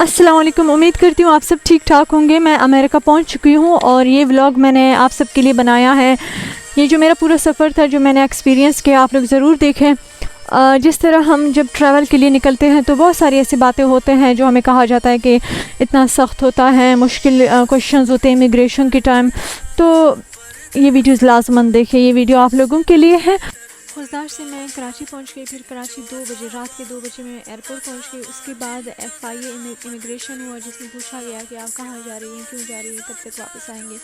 अस्सलाम वालेकुम। उम्मीद करती हूँ आप सब ठीक ठाक होंगे। मैं अमेरिका पहुँच चुकी हूँ और ये व्लॉग मैंने आप सब के लिए बनाया है। ये जो मेरा पूरा सफ़र था, जो मैंने एक्सपीरियंस किया, आप लोग ज़रूर देखें। जिस तरह हम जब ट्रैवल के लिए निकलते हैं तो बहुत सारी ऐसी बातें होते हैं जो हमें कहा जाता है कि इतना सख्त होता है, मुश्किल क्वेश्चंस होते हैं इमिग्रेशन के टाइम। तो ये वीडियोज़ लाजमन देखें, ये वीडियो आप लोगों के लिए है। खुजदार से मैं कराची पहुंच गई, फिर कराची 2 बजे, रात के 2 बजे मैं एयरपोर्ट पहुंच गई। उसके बाद FIA इमिग्रेशन हुआ, जिसमें पूछा गया कि आप कहाँ जा रही हैं, क्यों जा रही हैं, कब तक वापस आएंगे।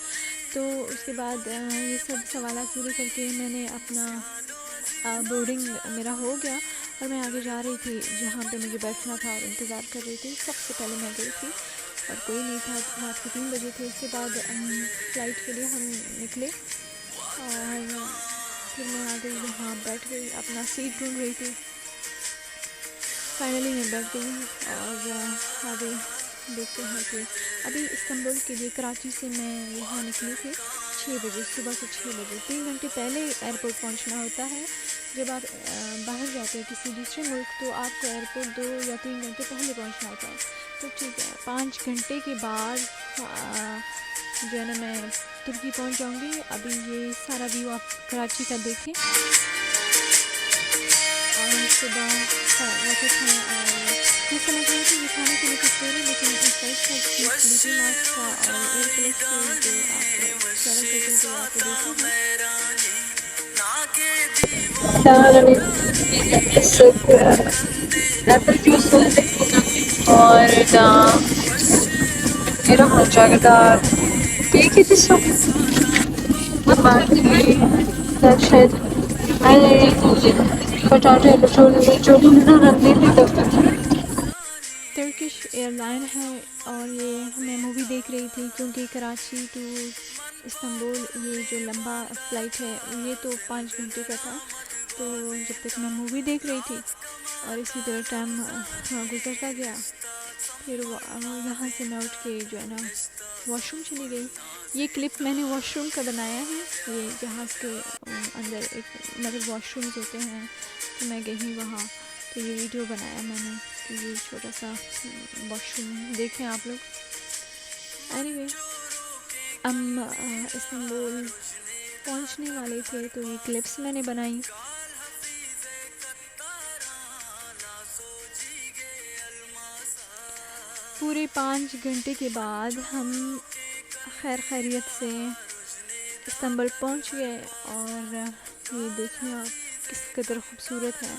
तो उसके बाद ये सब सवाल पूरे करके मैंने अपना बोर्डिंग मेरा हो गया और मैं आगे जा रही थी जहाँ पे मुझे बैठना था और इंतज़ार कर रही थी। सबसे पहले मैं गई थी और कोई नहीं था। रात के 3 बजे थे। उसके बाद फ़्लाइट के लिए हम निकले और फिर मैं आ गई, यहाँ बैठ गई, अपना सीट ढूंढ रही थी। फाइनली मैं बैठ गई और आगे देखते हैं कि अभी इस्तांबुल के लिए कराची से मैं यहाँ निकली थी 6 बजे, सुबह के 6 बजे। 3 घंटे पहले एयरपोर्ट पहुँचना होता है। जब आप बाहर जाते हैं किसी दूसरे मुल्क तो आपको एयरपोर्ट 2 या 3 घंटे पहले पहुँचना होता है। तो ठीक है, 5 घंटे के बाद जो है ना मैं तुर्की पहुंच जाऊंगी। अभी ये सारा व्यू आप कराची का देखें और सुबह वक्त है और मैं समझ रही थी ये खाने के लिए कुछ दे रही, लेकिन इस साइड का स्लीपिंग मास्क का और एयर प्लस के जो आप ट्रैवल करते तो आपको देखेंगे और मेरा हो जाएगा देखिए दिसो शायद टर्किश एयरलाइन है और ये मैं मूवी देख रही थी, क्योंकि कराची टू इस्तांबुल ये जो लंबा फ़्लाइट है ये तो 5 घंटे का था। तो जब तक मैं मूवी देख रही थी और इसी तरह टाइम गुजरता गया, फिर यहाँ से मैं उठ के जो है ना वॉशरूम चली गई। ये क्लिप मैंने वॉशरूम का बनाया है। ये जहाज़ के अंदर एक मतलब वॉशरूम्स होते हैं, तो मैं गई वहाँ, तो ये वीडियो बनाया मैंने कि ये छोटा सा वॉशरूम देखें आप लोग। एनीवे, हम इस्तांबुल पहुँचने वाले थे तो ये क्लिप्स मैंने बनाई। पूरे 5 घंटे के बाद हम खैर खैरियत से इस्तांबुल पहुंच गए और ये देखिए आप किस कदर ख़ूबसूरत है।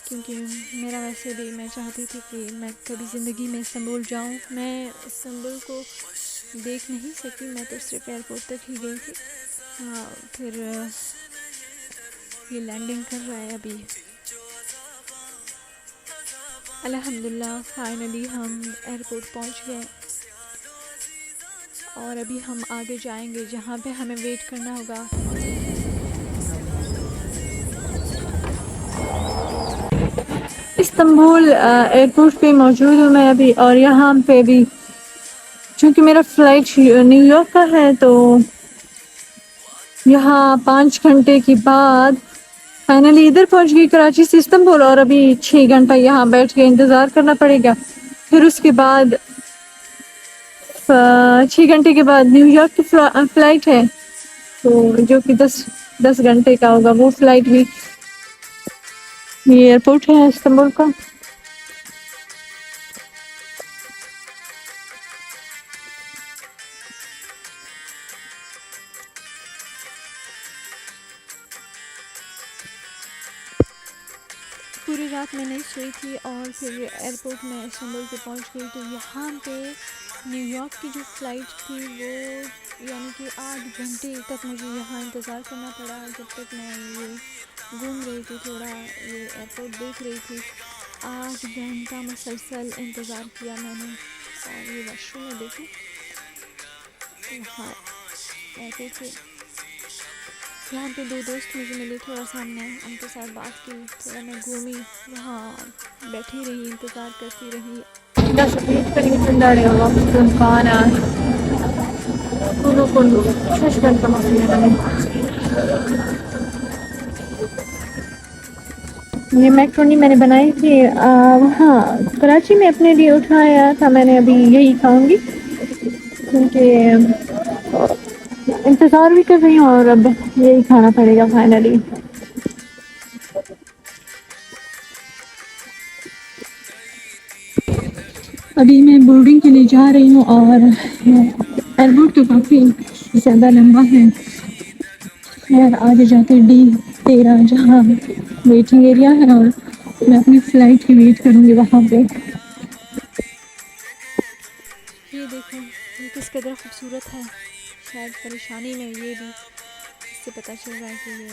क्योंकि मेरा वैसे भी मैं चाहती थी कि मैं कभी ज़िंदगी में इस्तांबुल जाऊं। मैं इस्तांबुल को देख नहीं सकी, मैं तो सिर्फ एयरपोर्ट तक ही गई थी। फिर ये लैंडिंग कर रहा है अभी। अल्हम्दुलिल्लाह फाइनली हम एयरपोर्ट पहुंच गए और अभी हम आगे जाएंगे जहां पे हमें वेट करना होगा। इस्तांबुल एयरपोर्ट पे मौजूद हूँ मैं अभी और यहाँ पे भी चूँकि मेरा फ़्लाइट न्यूयॉर्क का है तो यहाँ 5 घंटे के बाद फाइनली इधर पहुँच गई कराची से इस्तांबुल और अभी 6 घंटा यहाँ बैठ के इंतज़ार करना पड़ेगा। फिर उसके बाद 6 घंटे के बाद न्यूयॉर्क की फ़्लाइट है, तो जो कि 10 घंटे का होगा वो फ़्लाइट भी। ये एयरपोर्ट है इस्तांबुल का। पूरी रात मैं नहीं सोई थी और फिर एयरपोर्ट में इस्तांबुल पे पहुंच गई। तो यहाँ पे न्यूयॉर्क की जो फ़्लाइट थी वो यानी कि 8 घंटे तक मुझे यहाँ इंतज़ार करना पड़ा। जब तक मैं ये घूम रही थी, थोड़ा ये एयरपोर्ट देख रही थी, 8 घंटा मुसलसल इंतज़ार किया मैंने। और ये वॉशरूम में देखी हाँ एयरपोर्ट पे यहाँ पे 2 दोस्त मुझे मिले, थोड़ा सा हमने उनके साथ बात की, थोड़ा मैं घूमी, वहाँ बैठी रही, इंतज़ार करती रही। ये मैक्रोनी मैंने बनाई थी वहाँ कराची में अपने लिए उठाया था मैंने। अभी यही खाऊंगी क्योंकि इंतज़ार भी कर रही हूँ और अब यही खाना पड़ेगा फाइनली। अभी मैं बोर्डिंग के लिए जा रही हूँ और एयरपोर्ट तो काफ़ी ज़्यादा लंबा है यार। आगे जाके D13 जहाँ वेटिंग एरिया है और मैं अपनी फ़्लाइट की वेट करूँगी वहाँ पे। ये देखो ये किस कदर खूबसूरत है। शायद परेशानी में ये भी इससे पता चल रहा है कि ये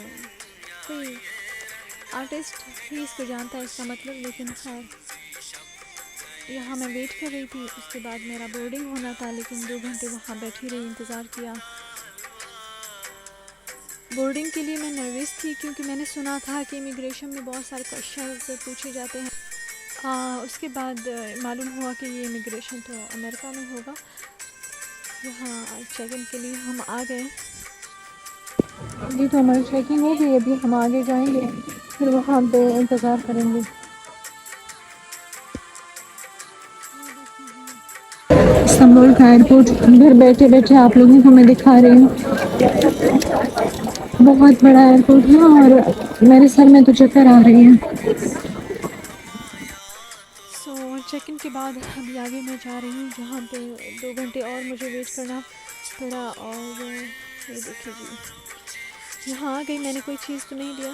कोई आर्टिस्ट ही इसको जानता है इसका मतलब। लेकिन खैर यहाँ मैं वेट कर रही थी, उसके बाद मेरा बोर्डिंग होना था लेकिन 2 घंटे वहाँ बैठी रही, इंतज़ार किया। बोर्डिंग के लिए मैं नर्वस थी क्योंकि मैंने सुना था कि इमिग्रेशन में बहुत सारे क्वेश्चन पूछे जाते हैं। उसके बाद मालूम हुआ कि ये इमिग्रेशन तो अमेरिका में होगा। यहाँ चेक इन के लिए हम आ गए। जी तो हमारी चेकिंग हो गई, अभी हम आगे जाएंगे फिर वहाँ पे इंतज़ार करेंगे। इस्तांबुल का एयरपोर्ट घर बैठे बैठे आप लोगों को मैं दिखा रही हूँ। बहुत बड़ा एयरपोर्ट है और मेरे सर में तो चक्कर आ रही है। चेक इन के बाद अभी आगे मैं जा रही हूँ जहाँ पे 2 घंटे और मुझे वेट करना पड़ा। और ये देखिए जी यहाँ आ गई। मैंने कोई चीज़ तो नहीं लिया,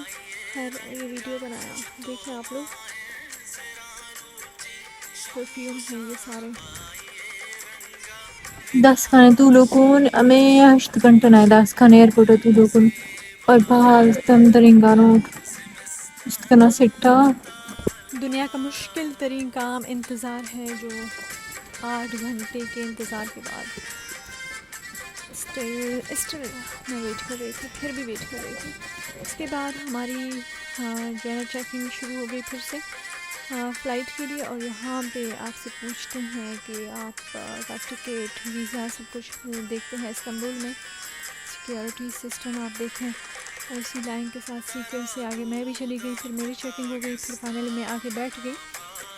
खैर ये वीडियो बनाया। देखिए आप लोग परफ्यूम हैं ये सारे। दस्तखाने तुलोकुन में हश्त कंटनाय दस्तखाने एयरपोर्ट तुलोकुन और बाल तम तरिंगानो इस्तना सिट्टा। दुनिया का मुश्किल तरीन काम इंतज़ार है जो 8 घंटे के इंतज़ार के बाद स्टिल मैं वेट कर रही थी, फिर भी वेट कर रही थी। उसके बाद हमारी जो है चेकिंग शुरू हो गई फिर से फ़्लाइट के लिए। और यहाँ पे आपसे पूछते हैं कि आपका टिकट वीज़ा सब कुछ देखते हैं। इस्तांबुल में सिक्योरिटी सिस्टम आप देखें और इसी लाइन के साथ सीक्वेंस से आगे मैं भी चली गई, फिर मेरी चेकिंग हो गई, फिर फाइनली मैं आके बैठ गई।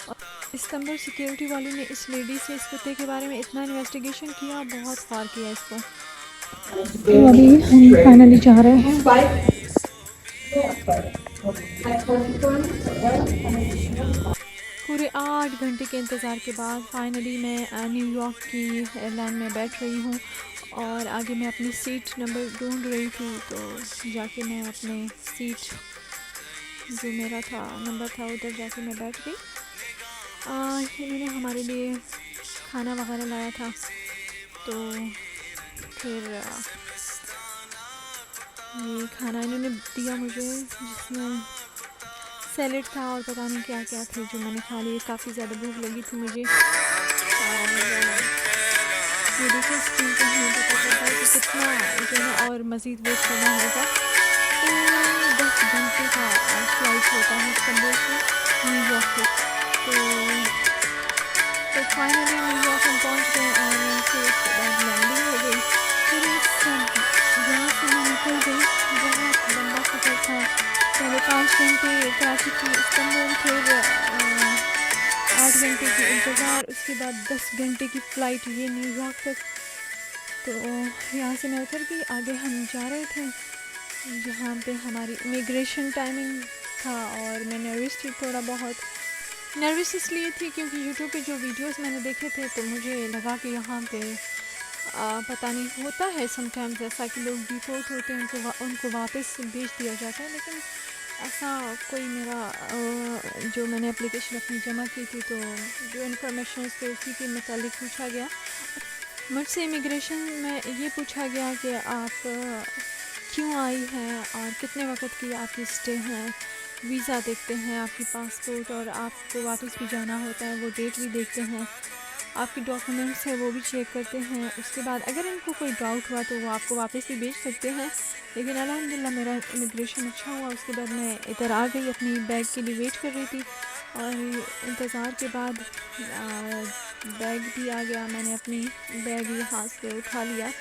और इस्तांबुल सिक्योरिटी वालों ने इस लेडी से इस कुत्ते के बारे में इतना इन्वेस्टिगेशन किया, बहुत ख्वार किया इसको। तो अभी हम फाइनली जा रहे हैं। पूरे 8 घंटे के इंतज़ार के बाद फाइनली मैं न्यूयॉर्क की एयरलाइन में बैठ रही हूँ और आगे मैं अपनी सीट नंबर ढूंढ रही थी। तो जाके मैं अपने सीट जो मेरा था नंबर था उधर जाके मैं बैठ गई। इन्होंने हमारे लिए खाना वगैरह लाया था तो फिर ये खाना इन्होंने दिया मुझे जिसमें सैलेड था और पता नहीं क्या क्या थे जो मैंने खा लिए। काफ़ी ज़्यादा भूख लगी थी मुझे और ये देखिए स्क्रीन पर हमें पता चलता है कि कितना जो है और मज़ीद वेट करना होगा। तो 10 घंटे का फ्लाइट होता है इस्तांबुल से न्यूयॉर्क तक। तो फाइनली न्यूयॉर्क हम पहुँच गए और फिर उसके बाद लैंडिंग हो गई। फिर यहाँ से मैं निकल गई। बहुत लंबा सफ़र था, पहले 5 घंटे कराची से इस्तांबुल, फिर 8 घंटे की इंतज़ार, उसके बाद 10 घंटे की फ़्लाइट ये न्यूयॉर्क तक। तो यहाँ से मैं उतर गई। आगे हम जा रहे थे जहाँ पे हमारी इमिग्रेशन टाइमिंग था और मैं नर्वस थी, थोड़ा बहुत नर्वस इसलिए थी क्योंकि यूट्यूब पे जो वीडियोस मैंने देखे थे तो मुझे लगा कि यहाँ पे पता नहीं होता है समटाइम्स ऐसा कि लोग डिपोर्ट होते हैं उनको वापस भेज दिया जाता है, लेकिन ऐसा कोई मेरा जो मैंने एप्लीकेशन अपनी जमा की थी तो जो इन्फॉर्मेशन थे उसी के मुतालिक पूछा गया मुझसे। इमिग्रेशन में ये पूछा गया कि आप क्यों आई हैं और कितने वक्त की आपकी स्टे हैं। वीज़ा देखते हैं, आपकी पासपोर्ट, और आपको वापस भी जाना होता है वो डेट भी देखते हैं, आपके डॉक्यूमेंट्स है वो भी चेक करते हैं। उसके बाद अगर इनको कोई डाउट हुआ तो वो आपको वापस भी भेज सकते हैं। लेकिन अल्हम्दुलिल्लाह मेरा इमिग्रेशन अच्छा हुआ। उसके बाद मैं इधर आ गई, अपनी बैग के लिए वेट कर रही थी और इंतज़ार के बाद बैग भी आ गया। मैंने अपनी बैग यहाँ से उठा लिया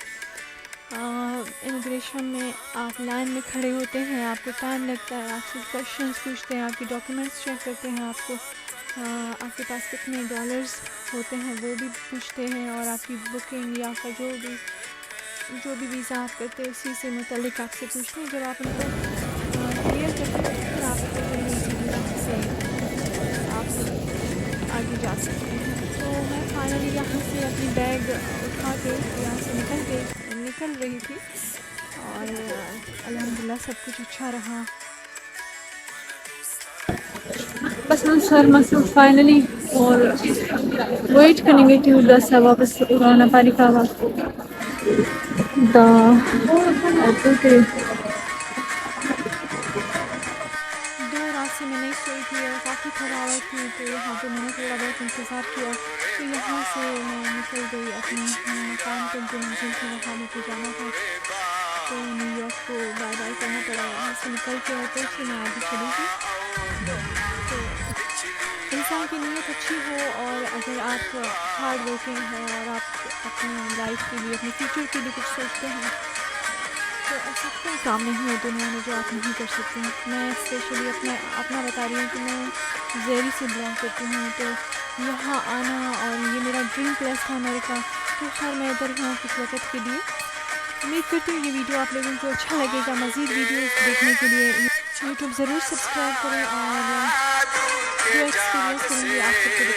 इमिग्रेशन में आप लाइन में खड़े होते हैं, आपको टाइम लगता है, आपसे क्वेश्चंस पूछते हैं, आपके डॉक्यूमेंट्स चेक करते हैं, आपको आपके पास कितने डॉलर्स होते हैं वो भी पूछते हैं, और आपकी बुकिंग या आपका जो भी वीज़ा आप करते हैं उसी से मुतल्लिक आपसे पूछते हैं। जब आप उनको क्लियर करते हैं फिर आपको से आप आगे जा सकते हैं। तो मैं फाइनली यहाँ से अपनी बैग उठा के यहाँ से निकल रही थी, और अल्हम्दुलिल्लाह सब कुछ अच्छा रहा। बस हम सर मसरूफ फाइनली, और वेट करेंगे कि उधर से वापस उड़ाना पारिका दो रात से मैं नहीं सोई थी और काफ़ी थकावट थी, तो यहाँ पे मैंने थोड़ा बहुत इंतज़ार किया। तो यहाँ से मैं निकल गई अपनी मकान तक, जो मंजिल थी वहाँ मुझे जाना था। तो न्यूयॉर्क को बाय बाय करना पड़ा, यहाँ से निकल के आते फिर मैं आगे चली गई। तो इंसान की नीयत अच्छी हो, और अगर आप हार्ड वर्किंग हैं और आप अपनी लाइफ के लिए, अपने फ्यूचर के लिए कुछ सोचते हैं, तो ऐसा कोई काम नहीं है दुनिया में जो आप नहीं कर सकते हैं। मैं स्पेशली अपना बता रही हूँ कि मैं ज़ेरी से बिलोंग करती हूँ, तो यहाँ आना और ये मेरा ड्रीम प्लेस था अमेरिका। तो खैर मैं इधर हूँ कुछ वक्त के लिए। उम्मीद करती हूँ ये वीडियो आप लोगों को अच्छा लगेगा। मज़ीद वीडियोस देखने के लिए यूट्यूब ज़रूर सब्सक्राइब करें, और जो एक्सपीरियंस करेंगे आप सबको